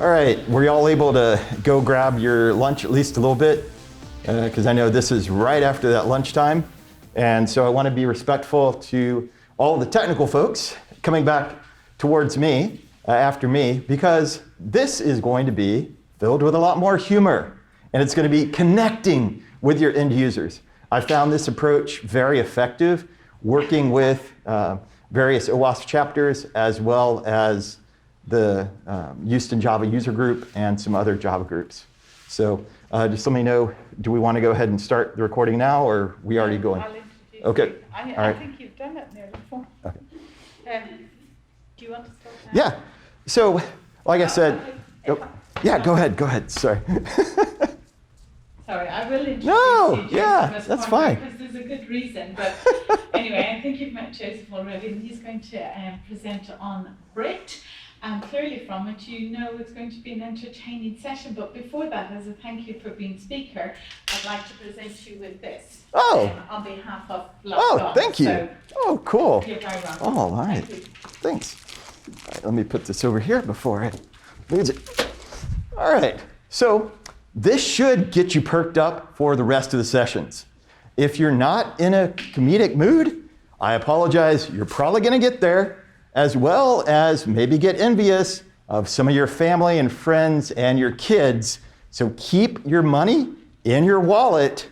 All right, were you all able to go grab your lunch at least a little bit? Because I know this is right after that lunchtime. And so I want to be respectful to all the technical folks coming back towards me, after me, because this is going to be filled with a lot more humor. And it's going to be connecting with your end users. I found this approach very effective, working with various OWASP chapters, as well as the Houston Java user group and some other Java groups. So just let me know, do we want to go ahead and start the recording now, or are we already going? I'll introduce Okay. you. I All right. think you've done it nearly before. Okay. Do you want to start now? Yeah. So, like I said, yeah, go ahead. Sorry. Sorry, I will introduce No, you, Joseph, yeah, as that's Conrad, fine. because there's a good reason. But anyway, I think you've met Joseph already, and he's going to present on Brit. And clearly from it, you know it's going to be an entertaining session. But before that, as a thank you for being speaker, I'd like to present you with this. Oh. On behalf of Oh, thank you. So Oh, cool. you're very welcome. Oh, all right. Thank you. Thanks. All right, let me put this over here before I lose it. All right. So this should get you perked up for the rest of the sessions. If you're not in a comedic mood, I apologize. You're probably going to get there, as well as maybe get envious of some of your family and friends and your kids. So keep your money in your wallet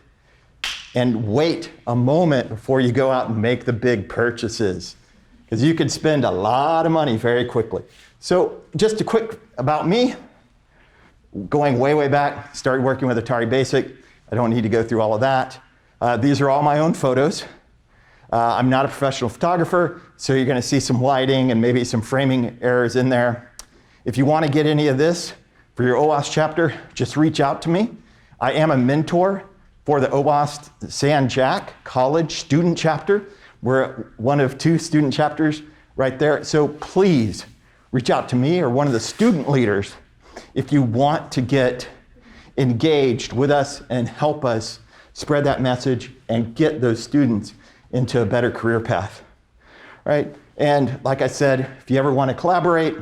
and wait a moment before you go out and make the big purchases, because you could spend a lot of money very quickly. So just a quick about me. Going way back, started working with Atari Basic. I don't need to go through all of that. These are all my own photos. I'm not a professional photographer, so you're going to see some lighting and maybe some framing errors in there. If you want to get any of this for your OWASP chapter, just reach out to me. I am a mentor for the OWASP San Jac College student chapter. We're one of 2 student chapters right there. So please reach out to me or one of the student leaders if you want to get engaged with us and help us spread that message and get those students into a better career path, right? And like I said, if you ever want to collaborate,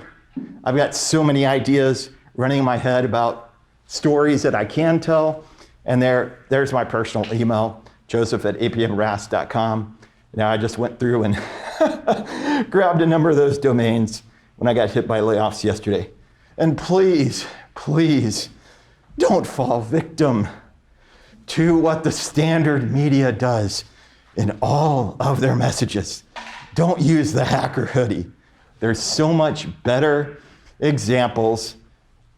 I've got so many ideas running in my head about stories that I can tell. And there's my personal email, joseph@apmras.com. Now I just went through and grabbed a number of those domains when I got hit by layoffs yesterday. And please, don't fall victim to what the standard media does in all of their messages. Don't use the hacker hoodie. There's so much better examples.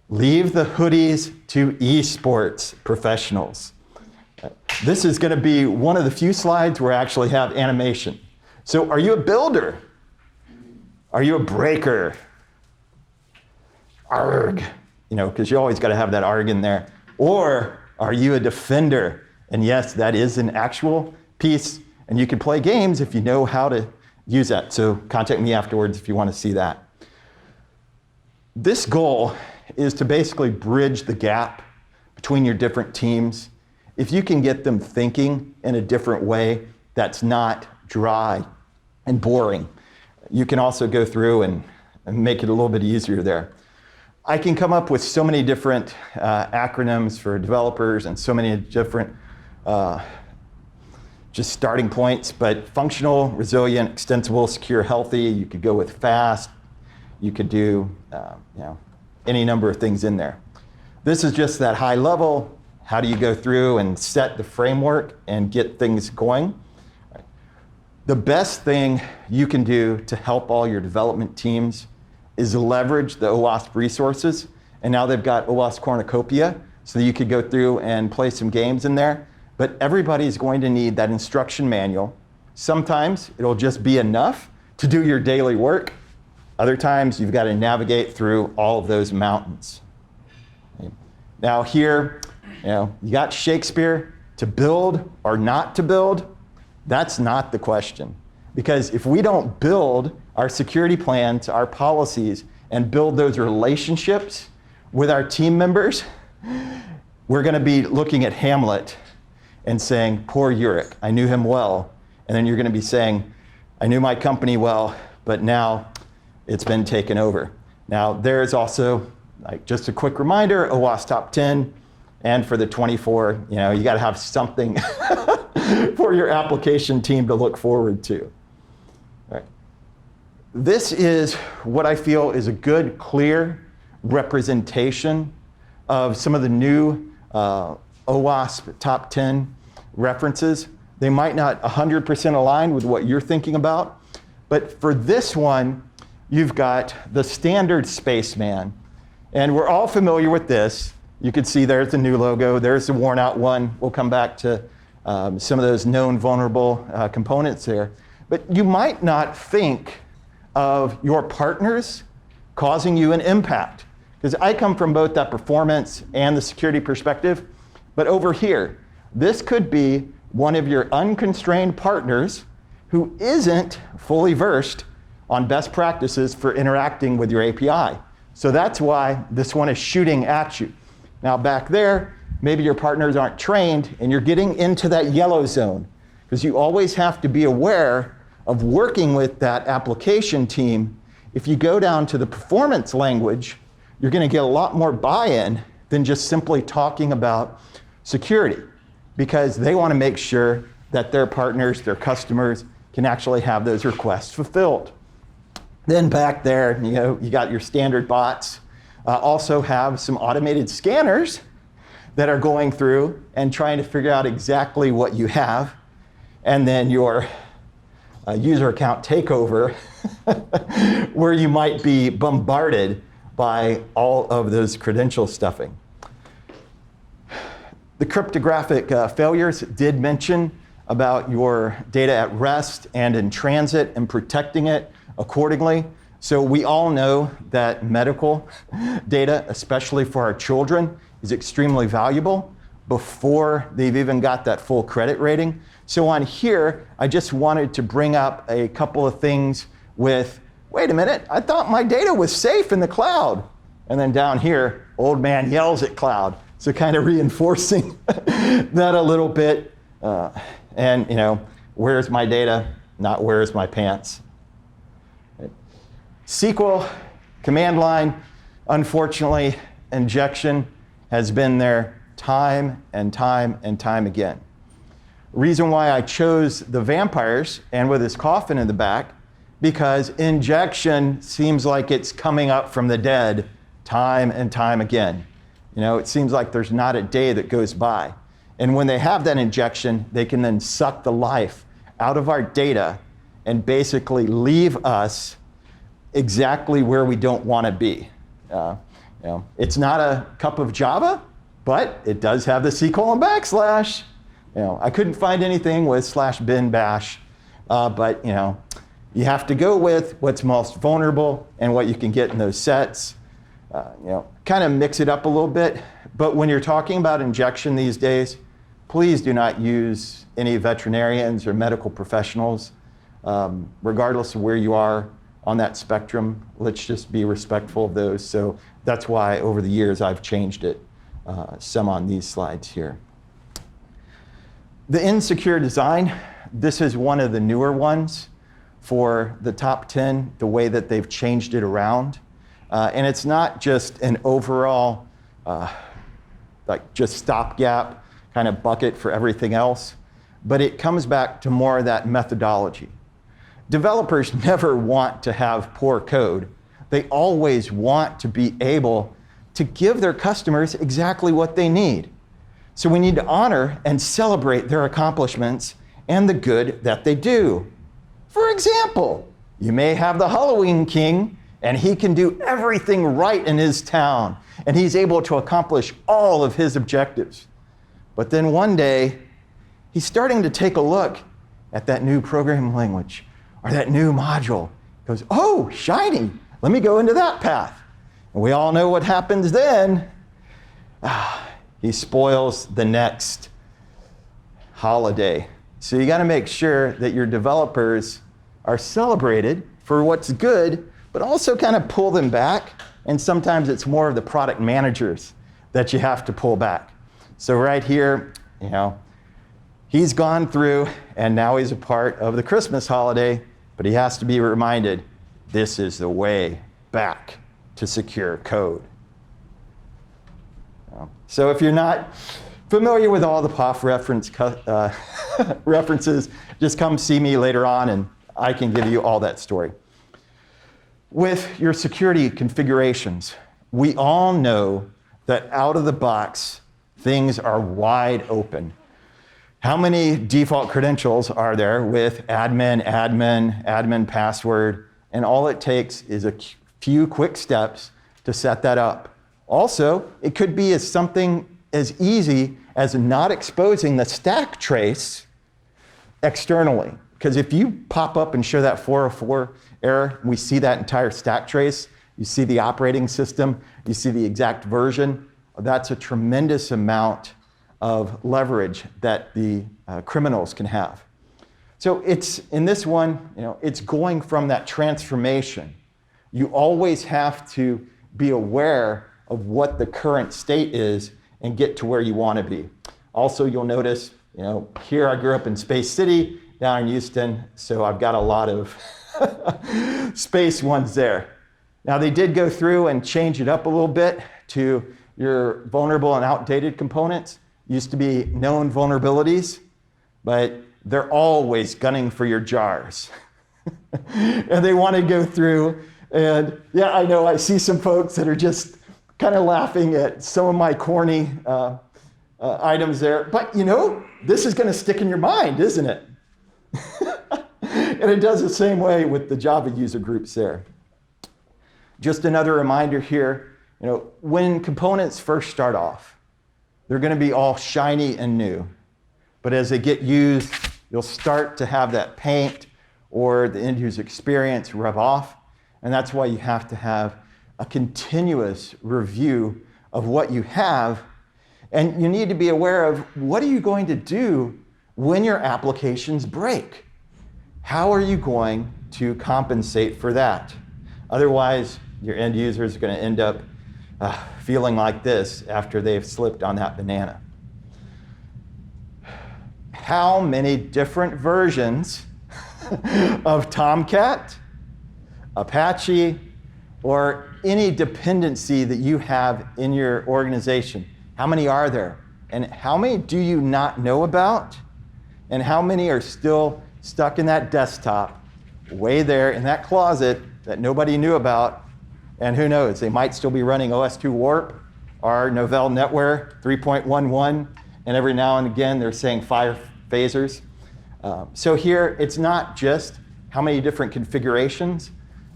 Leave the hoodies to esports professionals. This is going to be one of the few slides where I actually have animation. So are you a builder? Are you a breaker? Arg, because you always got to have that arg in there. Or are you a defender? And yes, that is an actual piece, and you can play games if you know how to use that. So contact me afterwards if you want to see that. This goal is to basically bridge the gap between your different teams. If you can get them thinking in a different way that's not dry and boring, you can also go through and make it a little bit easier there. I can come up with so many different acronyms for developers and so many different just starting points, but functional, resilient, extensible, secure, healthy. You could go with fast. You could do any number of things in there. This is just that high level. How do you go through and set the framework and get things going? The best thing you can do to help all your development teams is leverage the OWASP resources. And now they've got OWASP Cornucopia, so that you could go through and play some games in there. But everybody's going to need that instruction manual. Sometimes it'll just be enough to do your daily work. Other times you've got to navigate through all of those mountains. Now here, you got Shakespeare, to build or not to build. That's not the question. Because if we don't build our security plans, our policies, and build those relationships with our team members, we're going to be looking at Hamlet and saying, poor Uric, I knew him well. And then you're going to be saying, I knew my company well, but now it's been taken over. Now, there's also like just a quick reminder, OWASP top 10, and for the 24, you got to have something for your application team to look forward to. All right. This is what I feel is a good, clear representation of some of the new OWASP top 10 references. They might not 100% align with what you're thinking about, but for this one, you've got the standard spaceman. And we're all familiar with this. You can see there's the new logo, there's the worn out one. We'll come back to some of those known vulnerable components there. But you might not think of your partners causing you an impact. Because I come from both that performance and the security perspective. But over here, this could be one of your unconstrained partners who isn't fully versed on best practices for interacting with your API. So that's why this one is shooting at you. Now back there, maybe your partners aren't trained and you're getting into that yellow zone, because you always have to be aware of working with that application team. If you go down to the performance language, you're going to get a lot more buy-in than just simply talking about security, because they want to make sure that their partners, their customers, can actually have those requests fulfilled. Then back there, you got your standard bots. Also have some automated scanners that are going through and trying to figure out exactly what you have. And then your user account takeover, where you might be bombarded by all of those credential stuffing. The cryptographic failures did mention about your data at rest and in transit and protecting it accordingly. So we all know that medical data, especially for our children, is extremely valuable before they've even got that full credit rating. So on here, I just wanted to bring up a couple of things with, wait a minute, I thought my data was safe in the cloud. And then down here, old man yells at cloud. So kind of reinforcing that a little bit. And where's my data? Not where's my pants. SQL, command line, unfortunately, injection has been there time and time and time again. Reason why I chose the vampires and with his coffin in the back, because injection seems like it's coming up from the dead time and time again. It seems like there's not a day that goes by. And when they have that injection, they can then suck the life out of our data and basically leave us exactly where we don't want to be. It's not a cup of Java, but it does have the C:\\. I couldn't find anything with /bin bash, but you have to go with what's most vulnerable and what you can get in those sets. Kind of mix it up a little bit. But when you're talking about injection these days, please do not use any veterinarians or medical professionals, regardless of where you are on that spectrum. Let's just be respectful of those. So that's why over the years I've changed it some on these slides here. The insecure design, this is one of the newer ones for the top 10, the way that they've changed it around. And it's not just an overall, just stopgap kind of bucket for everything else, but it comes back to more of that methodology. Developers never want to have poor code. They always want to be able to give their customers exactly what they need. So we need to honor and celebrate their accomplishments and the good that they do. For example, you may have the Halloween king, and he can do everything right in his town, and he's able to accomplish all of his objectives. But then one day, he's starting to take a look at that new programming language or that new module. He goes, oh, shiny, let me go into that path. And we all know what happens then. He spoils the next holiday. So you got to make sure that your developers are celebrated for what's good, but also kind of pull them back. And sometimes it's more of the product managers that you have to pull back. So right here, he's gone through and now he's a part of the Christmas holiday, but he has to be reminded, this is the way back to secure code. So if you're not familiar with all the POF references, just come see me later on and I can give you all that story. With your security configurations, we all know that out of the box, things are wide open. How many default credentials are there with admin, admin password, and all it takes is a few quick steps to set that up. Also, it could be as something as easy as not exposing the stack trace externally. Because if you pop up and show that 404 error, we see that entire stack trace, you see the operating system, you see the exact version, that's a tremendous amount of leverage that the criminals can have. So it's, in this one, it's going from that transformation. You always have to be aware of what the current state is and get to where you want to be. Also, you'll notice, here I grew up in Space City, down in Houston, so I've got a lot of space ones there. Now, they did go through and change it up a little bit to your vulnerable and outdated components. Used to be known vulnerabilities, but they're always gunning for your jars. And they want to go through, and yeah, I know I see some folks that are just kind of laughing at some of my corny items there. But this is going to stick in your mind, isn't it? And it does the same way with the Java user groups there. Just another reminder here, when components first start off, they're going to be all shiny and new. But as they get used, you'll start to have that paint or the end user experience rub off. And that's why you have to have a continuous review of what you have. And you need to be aware of what are you going to do when your applications break? How are you going to compensate for that? Otherwise, your end users are going to end up feeling like this after they've slipped on that banana. How many different versions of Tomcat, Apache, or any dependency that you have in your organization, how many are there? And how many do you not know about? And how many are still stuck in that desktop, way there in that closet that nobody knew about? And who knows, they might still be running OS2 Warp or Novell NetWare 3.11, and every now and again they're saying fire phasers. So here, it's not just how many different configurations,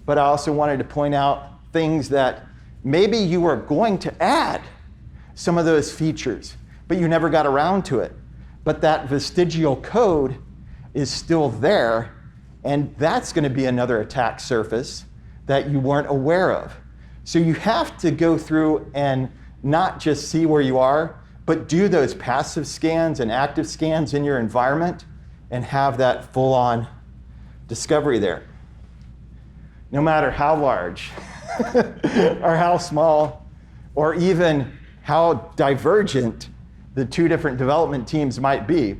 but I also wanted to point out things that maybe you were going to add some of those features, but you never got around to it. But that vestigial code is still there, and that's going to be another attack surface that you weren't aware of. So you have to go through and not just see where you are, but do those passive scans and active scans in your environment and have that full-on discovery there. No matter how large or how small or even how divergent the two different development teams might be.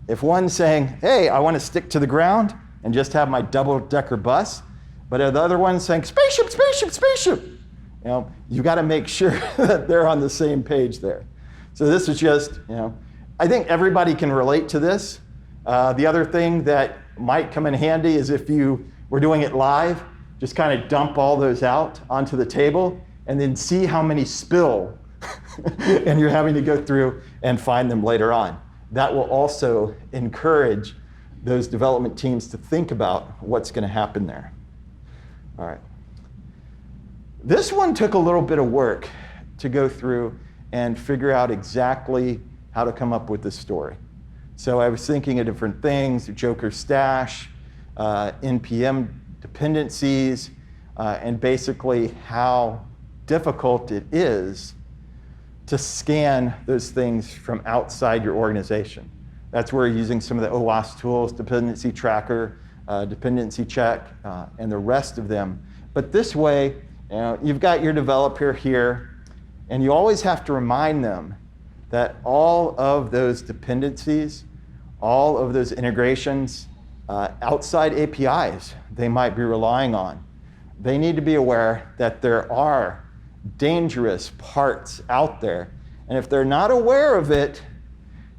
If one's saying, hey, I want to stick to the ground and just have my double-decker bus, but the other one's saying, spaceship, spaceship, spaceship. You got to make sure that they're on the same page there. So this is just, I think everybody can relate to this. The other thing that might come in handy is if you were doing it live, just kind of dump all those out onto the table and then see how many spill and you're having to go through and find them later on. That will also encourage those development teams to think about what's going to happen there. All right. This one took a little bit of work to go through and figure out exactly how to come up with this story. So I was thinking of different things, Joker stash, NPM dependencies, and basically how difficult it is to scan those things from outside your organization. That's where you're using some of the OWASP tools, dependency tracker, dependency check, and the rest of them. But this way, you've got your developer here, and you always have to remind them that all of those dependencies, all of those integrations, outside APIs they might be relying on, they need to be aware that there are dangerous parts out there. And if they're not aware of it,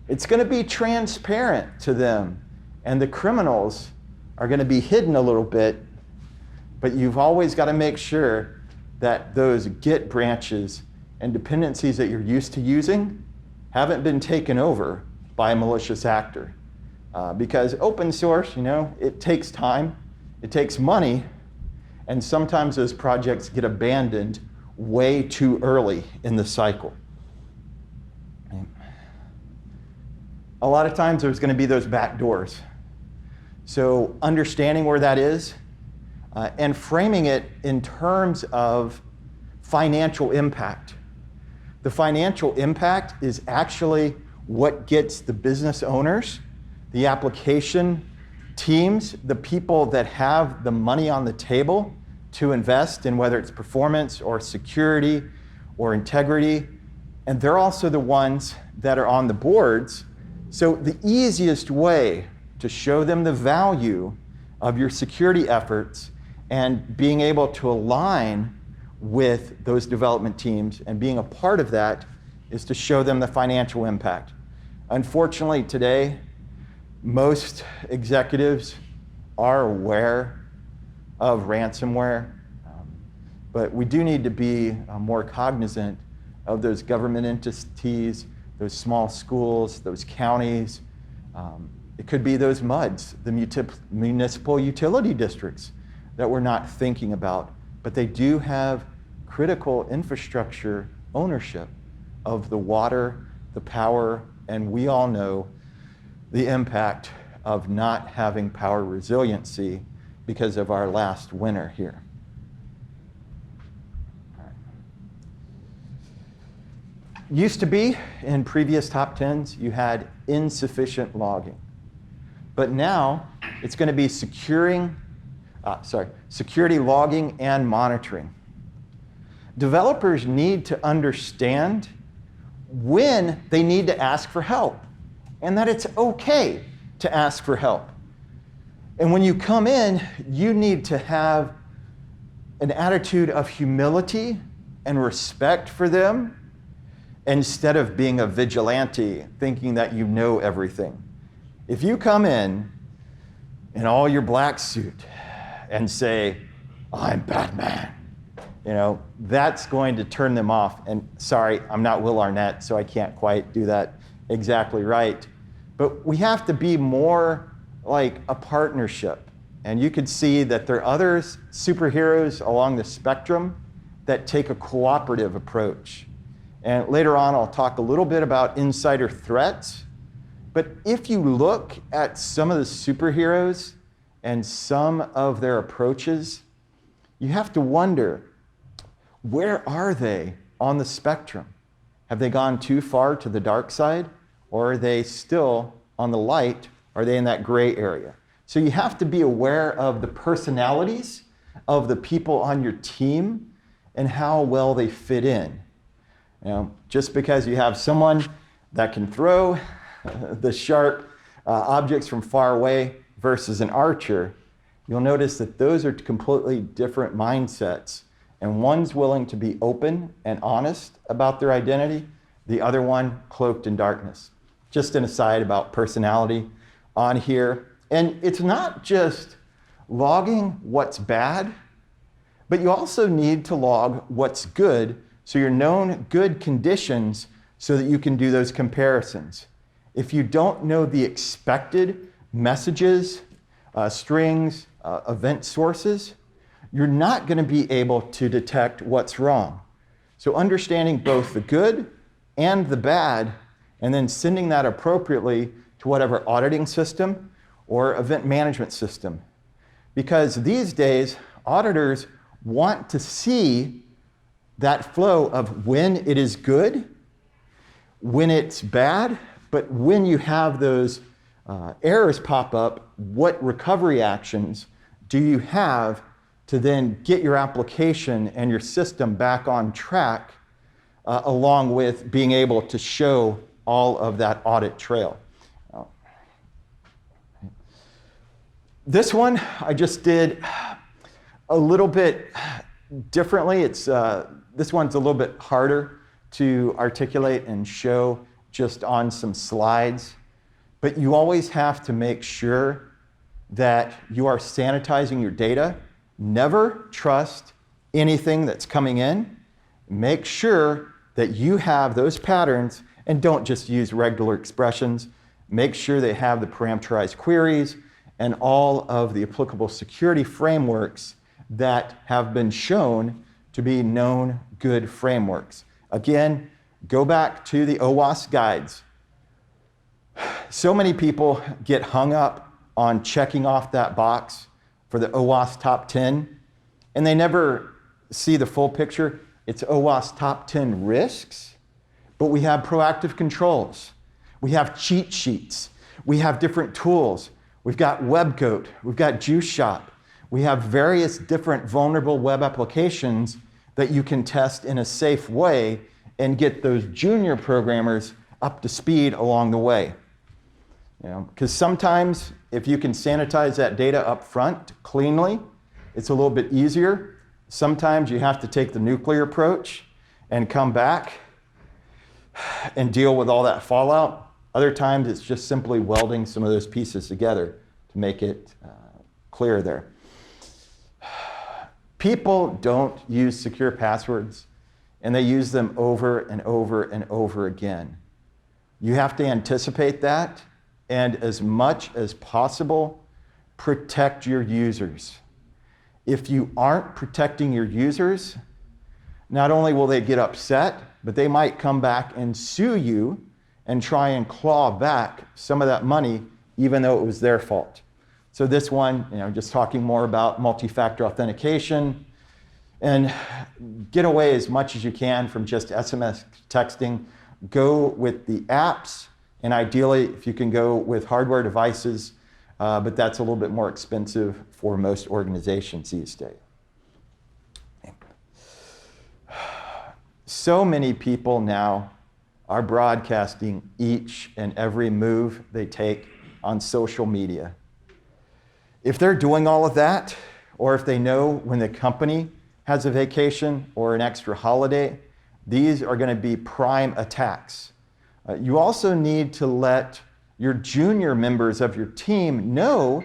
it's going to be transparent to them. And the criminals are going to be hidden a little bit. But you've always got to make sure that those Git branches and dependencies that you're used to using haven't been taken over by a malicious actor. Because open source, it takes time, it takes money, and sometimes those projects get abandoned way too early in the cycle. A lot of times there's going to be those back doors. So understanding where that is and framing it in terms of financial impact. The financial impact is actually what gets the business owners, the application teams, the people that have the money on the table to invest in whether it's performance or security or integrity. And they're also the ones that are on the boards. So the easiest way to show them the value of your security efforts and being able to align with those development teams and being a part of that is to show them the financial impact. Unfortunately, today, most executives are aware of ransomware, but we do need to be more cognizant of those government entities, those small schools, those counties. It could be those MUDs, the municipal utility districts that we're not thinking about, but they do have critical infrastructure ownership of the water, the power, and we all know the impact of not having power resiliency because of our last winter here. All right. Used to be, in previous top 10s, you had insufficient logging. But now, it's going to be security logging and monitoring. Developers need to understand when they need to ask for help, and that it's okay to ask for help. And when you come in, you need to have an attitude of humility and respect for them instead of being a vigilante, thinking that you know everything. If you come in all your black suit and say, "I'm Batman," that's going to turn them off. And sorry, I'm not Will Arnett, so I can't quite do that exactly right. But we have to be more like a partnership. And you could see that there are other superheroes along the spectrum that take a cooperative approach. And later on, I'll talk a little bit about insider threats. But if you look at some of the superheroes and some of their approaches, you have to wonder, where are they on the spectrum? Have they gone too far to the dark side? Or are they still on the light? Are they in that gray area? So you have to be aware of the personalities of the people on your team and how well they fit in. Just because you have someone that can throw the sharp objects from far away versus an archer, you'll notice that those are completely different mindsets. And one's willing to be open and honest about their identity, the other one cloaked in darkness. Just an aside about personality on here. And it's not just logging what's bad, but you also need to log what's good, so you're known good conditions so that you can do those comparisons. If you don't know the expected messages, strings, event sources, you're not going to be able to detect what's wrong. So understanding both the good and the bad, and then sending that appropriately to whatever auditing system or event management system. Because these days, auditors want to see that flow of when it is good, when it's bad, but when you have those errors pop up, what recovery actions do you have to then get your application and your system back on track, along with being able to show all of that audit trail. This one, I just did a little bit differently. This one's a little bit harder to articulate and show just on some slides, but you always have to make sure that you are sanitizing your data. Never trust anything that's coming in. Make sure that you have those patterns and don't just use regular expressions. Make sure they have the parameterized queries and all of the applicable security frameworks that have been shown to be known good frameworks. Again, go back to the OWASP guides. So many people get hung up on checking off that box for the OWASP top 10, and they never see the full picture. It's OWASP top 10 risks, but we have proactive controls. We have cheat sheets. We have different tools. We've got WebGoat. We've got Juice Shop. We have various different vulnerable web applications that you can test in a safe way and get those junior programmers up to speed along the way. Because sometimes if you can sanitize that data up front cleanly, it's a little bit easier. Sometimes you have to take the nuclear approach and come back and deal with all that fallout. Other times it's just simply welding some of those pieces together to make it clear there. People don't use secure passwords, and they use them over and over and over again. You have to anticipate that, and as much as possible, protect your users. If you aren't protecting your users, not only will they get upset, but they might come back and sue you and try and claw back some of that money, even though it was their fault. So this one, just talking more about multi-factor authentication, and get away as much as you can from just SMS texting. Go with the apps, and ideally, if you can go with hardware devices, but that's a little bit more expensive for most organizations these days. So many people now are broadcasting each and every move they take on social media. If they're doing all of that, or if they know when the company has a vacation or an extra holiday, these are going to be prime attacks. You also need to let your junior members of your team know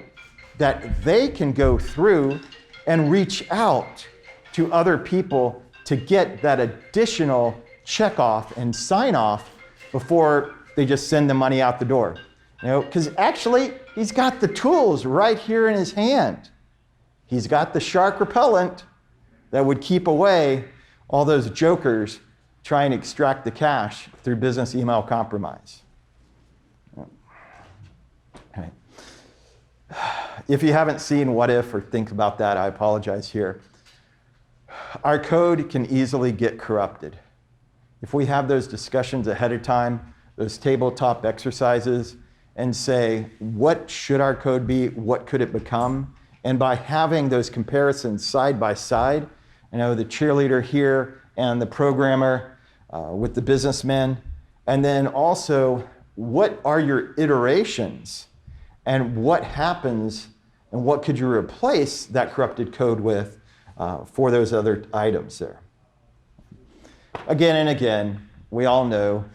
that they can go through and reach out to other people to get that additional check off and sign off before they just send the money out the door. Because actually, he's got the tools right here in his hand. He's got the shark repellent that would keep away all those jokers trying to extract the cash through business email compromise. Okay. If you haven't seen What If or think about that, I apologize here. Our code can easily get corrupted. If we have those discussions ahead of time, those tabletop exercises, and say, what should our code be? What could it become? And by having those comparisons side by side, the cheerleader here and the programmer with the businessman, and then also, what are your iterations? And what happens, and what could you replace that corrupted code with for those other items there? Again and again, we all know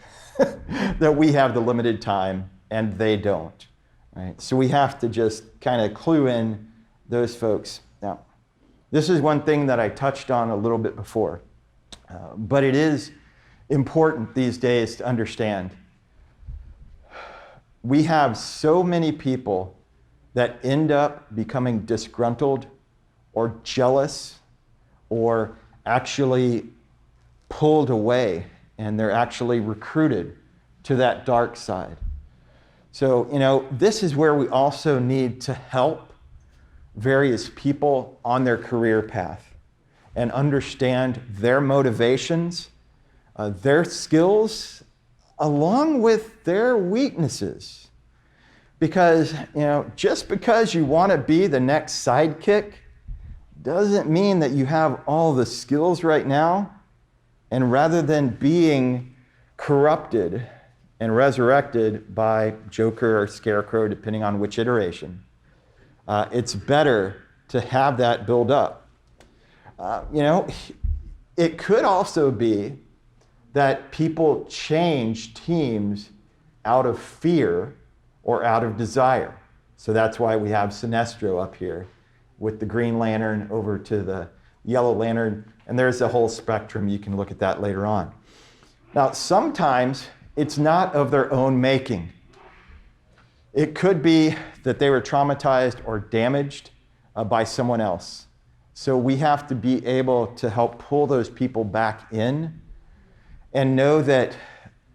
that we have the limited time and they don't, right? So we have to just kind of clue in those folks. Now, this is one thing that I touched on a little bit before, but it is important these days to understand. We have so many people that end up becoming disgruntled or jealous or actually pulled away, and they're actually recruited to that dark side. So, this is where we also need to help various people on their career path and understand their motivations, their skills, along with their weaknesses. Because, just because you want to be the next sidekick doesn't mean that you have all the skills right now. And rather than being corrupted and resurrected by Joker or Scarecrow, depending on which iteration, it's better to have that build up. You know, it could also be that people change teams out of fear or out of desire. So that's why we have Sinestro up here with the Green Lantern over to the Yellow Lantern, and there's a whole spectrum. You can look at that later on. Now, sometimes it's not of their own making. It could be that they were traumatized or damaged by someone else. So we have to be able to help pull those people back in and know that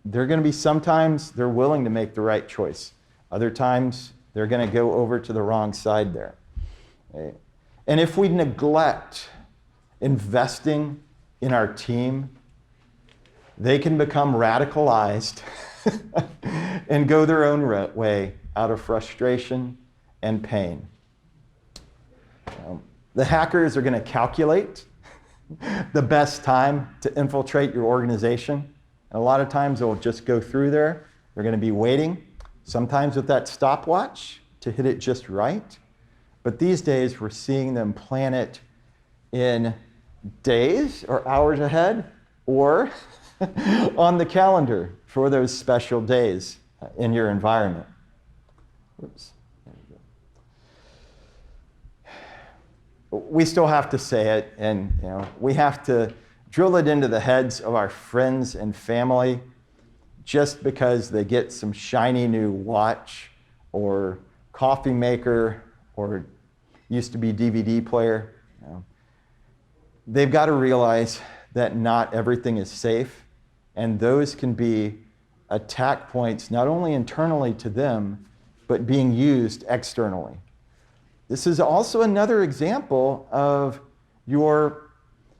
they're going to be, sometimes they're willing to make the right choice. Other times they're going to go over to the wrong side there. Okay? And if we neglect investing in our team, they can become radicalized and go their own way out of frustration and pain. The hackers are going to calculate the best time to infiltrate your organization. And a lot of times they'll just go through there. They're going to be waiting, sometimes with that stopwatch to hit it just right. But these days we're seeing them plan it in days or hours ahead, or on the calendar for those special days in your environment. Oops. We still have to say it, and we have to drill it into the heads of our friends and family. Just because they get some shiny new watch or coffee maker or used to be DVD player, they've got to realize that not everything is safe, and those can be attack points not only internally to them, but being used externally. This is also another example of your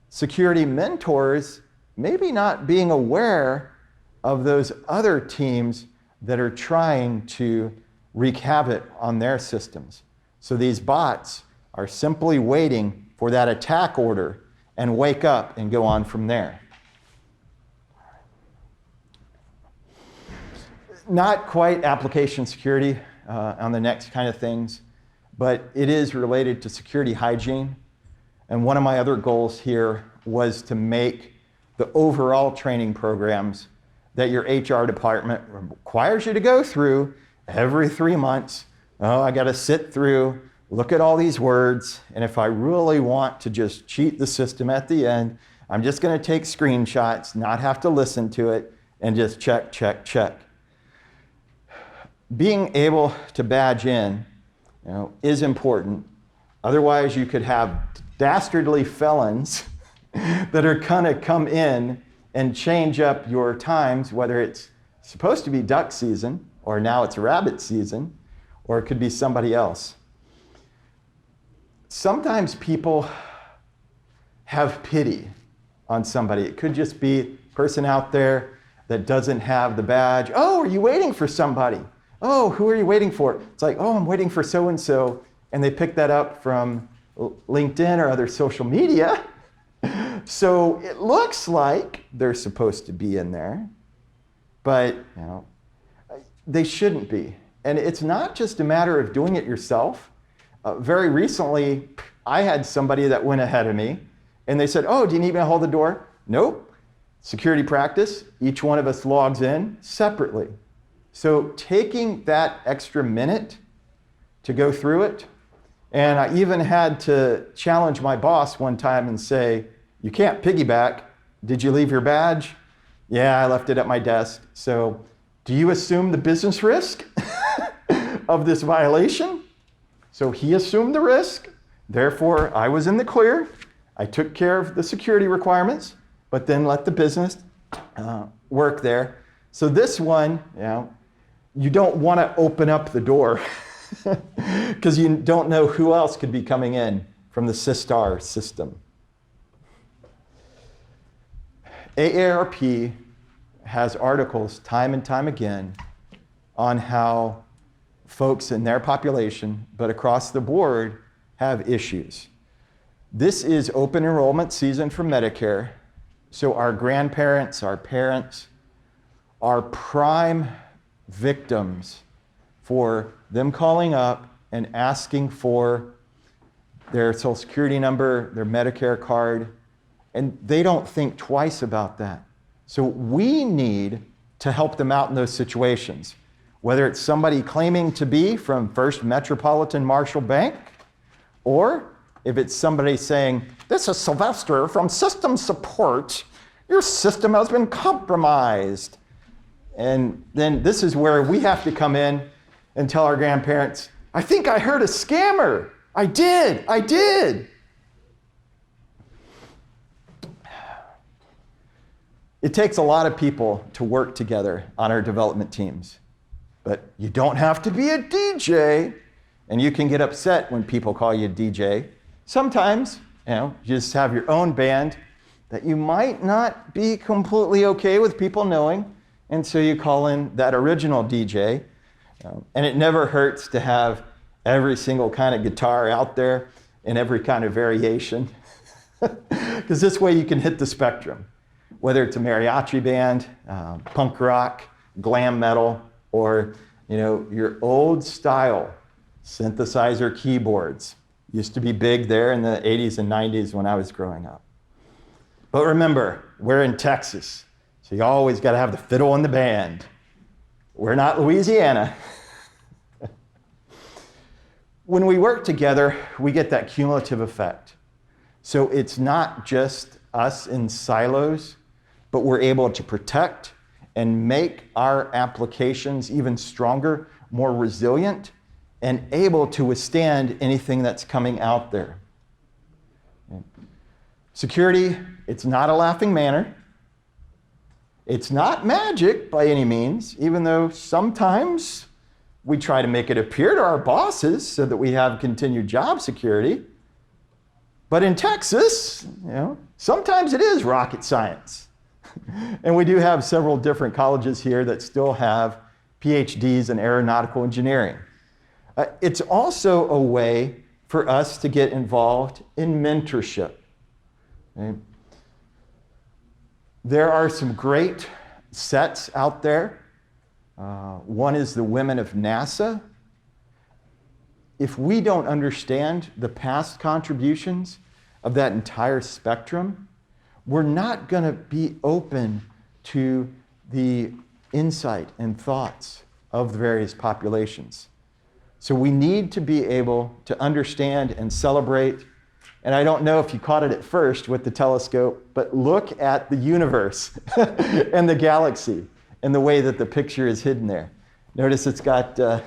security mentors maybe not being aware of those other teams that are trying to wreak havoc on their systems. So these bots are simply waiting for that attack order and wake up and go on from there. Not quite application security on the next kind of things, but it is related to security hygiene. And one of my other goals here was to make the overall training programs that your HR department requires you to go through every 3 months. Oh, I got to sit through, look at all these words, and if I really want to just cheat the system at the end, I'm just going to take screenshots, not have to listen to it, and just check, check, check. Being able to badge in is important. Otherwise, you could have dastardly felons that are gonna come in and change up your times, whether it's supposed to be duck season, or now it's rabbit season, or it could be somebody else. Sometimes people have pity on somebody. It could just be a person out there that doesn't have the badge. Oh, are you waiting for somebody? Oh, who are you waiting for? It's like, oh, I'm waiting for so-and-so. And they pick that up from LinkedIn or other social media. So it looks like they're supposed to be in there, but they shouldn't be. And it's not just a matter of doing it yourself. Very recently, I had somebody that went ahead of me, and they said, oh, do you need me to hold the door? Nope. Security practice, each one of us logs in separately. So taking that extra minute to go through it, and I even had to challenge my boss one time and say, you can't piggyback. Did you leave your badge? Yeah, I left it at my desk. So do you assume the business risk of this violation? So he assumed the risk. Therefore, I was in the clear. I took care of the security requirements, but then let the business work there. So this one, you don't want to open up the door because you don't know who else could be coming in from the Sistar system. AARP has articles time and time again on how folks in their population, but across the board, have issues. This is open enrollment season for Medicare, so our grandparents, our parents, are prime victims for them calling up and asking for their social security number, their Medicare card, and they don't think twice about that. So we need to help them out in those situations, whether it's somebody claiming to be from First Metropolitan Marshall Bank, or if it's somebody saying, "This is Sylvester from system support. Your system has been compromised." And then this is where we have to come in and tell our grandparents, "I think I heard a scammer. I did. It takes a lot of people to work together on our development teams, but you don't have to be a DJ, and you can get upset when people call you a DJ. Sometimes, you just have your own band that you might not be completely okay with people knowing, and so you call in that original DJ. And it never hurts to have every single kind of guitar out there in every kind of variation, because this way you can hit the spectrum, whether it's a mariachi band, punk rock, glam metal, or your old style synthesizer keyboards. Used to be big there in the 80s and 90s when I was growing up. But remember, we're in Texas, so you always got to have the fiddle in the band. We're not Louisiana. When we work together, we get that cumulative effect. So it's not just us in silos, but we're able to protect and make our applications even stronger, more resilient, and able to withstand anything that's coming out there. Security, it's not a laughing matter. It's not magic by any means, even though sometimes we try to make it appear to our bosses so that we have continued job security. But in Texas, sometimes it is rocket science. And we do have several different colleges here that still have PhDs in aeronautical engineering. It's also a way for us to get involved in mentorship. Okay? There are some great sets out there. One is the Women of NASA. If we don't understand the past contributions of that entire spectrum, we're not going to be open to the insight and thoughts of the various populations. So we need to be able to understand and celebrate. And I don't know if you caught it at first with the telescope, but look at the universe and the galaxy and the way that the picture is hidden there. Notice it's got a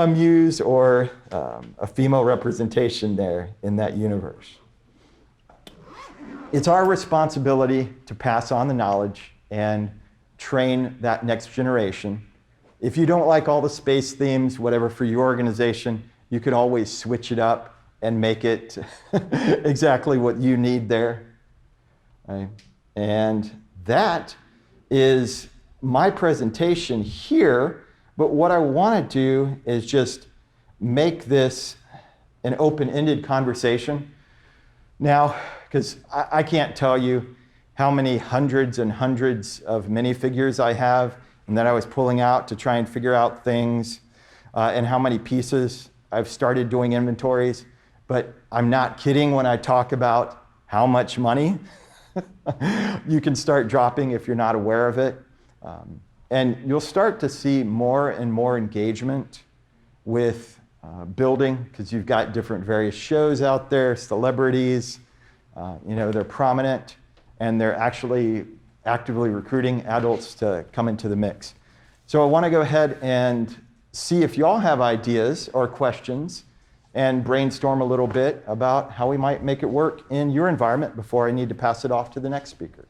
muse or a female representation there in that universe. It's our responsibility to pass on the knowledge and train that next generation. If you don't like all the space themes, whatever, for your organization, you could always switch it up and make it exactly what you need there. Right? And that is my presentation here, but what I want to do is just make this an open-ended conversation. Now, because I can't tell you how many hundreds and hundreds of minifigures I have and that I was pulling out to try and figure out things, and how many pieces I've started doing inventories. But I'm not kidding when I talk about how much money you can start dropping if you're not aware of it. And you'll start to see more and more engagement with building, because you've got different various shows out there, celebrities, they're prominent, and they're actually actively recruiting adults to come into the mix. So I want to go ahead and see if y'all have ideas or questions and brainstorm a little bit about how we might make it work in your environment before I need to pass it off to the next speaker.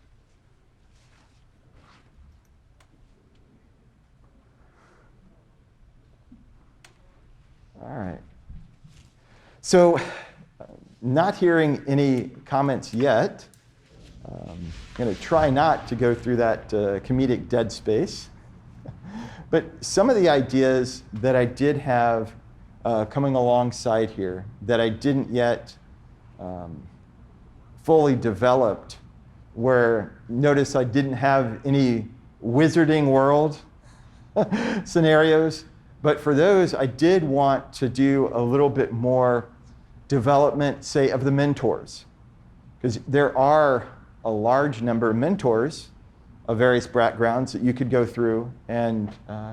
All right. So, not hearing any comments yet. I'm going to try not to go through that comedic dead space. But some of the ideas that I did have coming alongside here that I didn't yet fully developed, where notice I didn't have any Wizarding World scenarios, but for those I did want to do a little bit more development, say, of the mentors. Because there are a large number of mentors of various backgrounds that you could go through and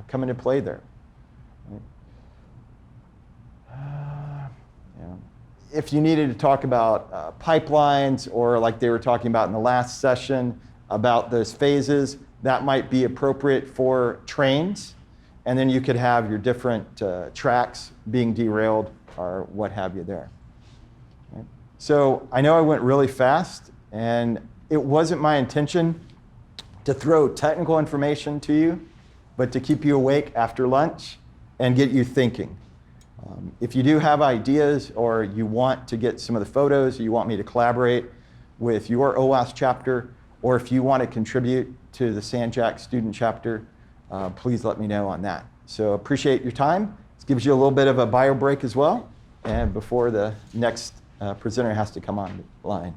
come into play there. If you needed to talk about pipelines, or like they were talking about in the last session about those phases, that might be appropriate for trains. And then you could have your different tracks being derailed or what have you there. Okay. So I know I went really fast, and it wasn't my intention to throw technical information to you, but to keep you awake after lunch and get you thinking. If you do have ideas, or you want to get some of the photos, or you want me to collaborate with your OWASP chapter, or if you want to contribute to the Sanjak student chapter, please let me know on that. So appreciate your time. This gives you a little bit of a bio break as well, and before the next presenter has to come on the line.